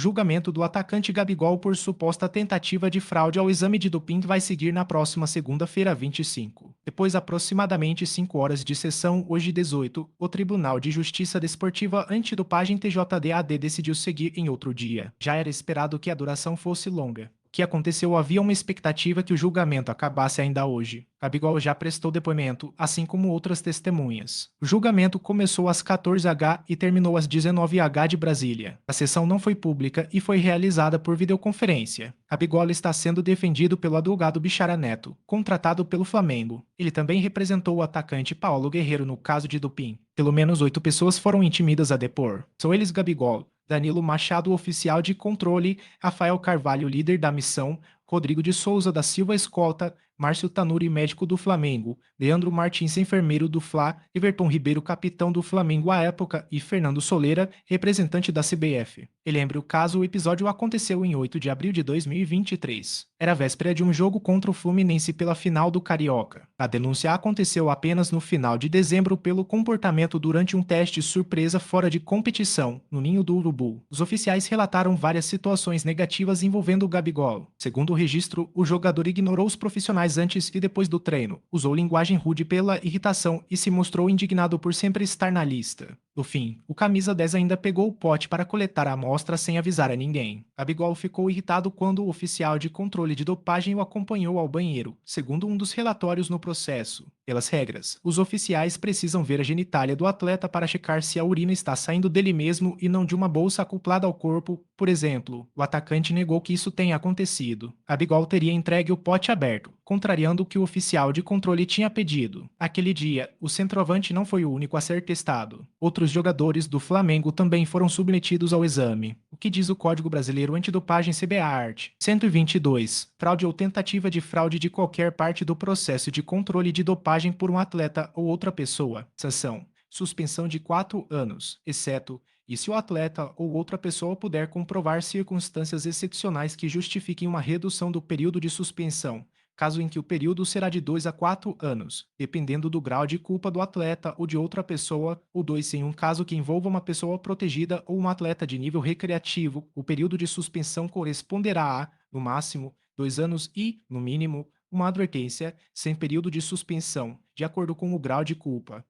julgamento do atacante Gabigol por suposta tentativa de fraude ao exame de doping vai seguir na próxima segunda-feira, 25. Depois aproximadamente 5 horas de sessão, hoje 18, o Tribunal de Justiça Desportiva Antidopagem TJDAD decidiu seguir em outro dia. Já era esperado que a duração fosse longa. O que aconteceu, havia uma expectativa que o julgamento acabasse ainda hoje. Gabigol já prestou depoimento, assim como outras testemunhas. O julgamento começou às 14h e terminou às 19h de Brasília. A sessão não foi pública e foi realizada por videoconferência. Gabigol está sendo defendido pelo advogado Bichara Neto, contratado pelo Flamengo. Ele também representou o atacante Paulo Guerreiro no caso de doping. Pelo menos 8 pessoas foram intimidas a depor. São eles Gabigol, Danilo Machado, oficial de controle, Rafael Carvalho, líder da missão, Rodrigo de Souza da Silva, escolta, Márcio Tanuri, médico do Flamengo, Leandro Martins, enfermeiro do Fla, Everton Ribeiro, capitão do Flamengo à época, e Fernando Soleira, representante da CBF. Relembre o caso, o episódio aconteceu em 8 de abril de 2023. Era véspera de um jogo contra o Fluminense pela final do Carioca. A denúncia aconteceu apenas no final de dezembro pelo comportamento durante um teste surpresa fora de competição, no Ninho do Urubu. Os oficiais relataram várias situações negativas envolvendo o Gabigol. Segundo o registro, o jogador ignorou os profissionais antes e depois do treino, usou linguagem rude pela irritação e se mostrou indignado por sempre estar na lista. No fim, o camisa 10 ainda pegou o pote para coletar a amostra sem avisar a ninguém. Gabigol ficou irritado quando o oficial de controle de dopagem o acompanhou ao banheiro, segundo um dos relatórios no processo. Pelas regras, os oficiais precisam ver a genitália do atleta para checar se a urina está saindo dele mesmo e não de uma bolsa acoplada ao corpo. Por exemplo, o atacante negou que isso tenha acontecido. Gabigol teria entregue o pote aberto, contrariando o que o oficial de controle tinha pedido. Aquele dia, o centroavante não foi o único a ser testado. Outros jogadores do Flamengo também foram submetidos ao exame. O que diz o Código Brasileiro Antidopagem CBA-Art? 122. Fraude ou tentativa de fraude de qualquer parte do processo de controle de dopagem por um atleta ou outra pessoa. Sanção: suspensão de 4 anos, exceto e se o atleta ou outra pessoa puder comprovar circunstâncias excepcionais que justifiquem uma redução do período de suspensão, caso em que o período será de 2 a 4 anos, dependendo do grau de culpa do atleta ou de outra pessoa, ou 2 em um caso que envolva uma pessoa protegida ou um atleta de nível recreativo, o período de suspensão corresponderá a, no máximo, 2 anos e, no mínimo, uma advertência, sem período de suspensão, de acordo com o grau de culpa.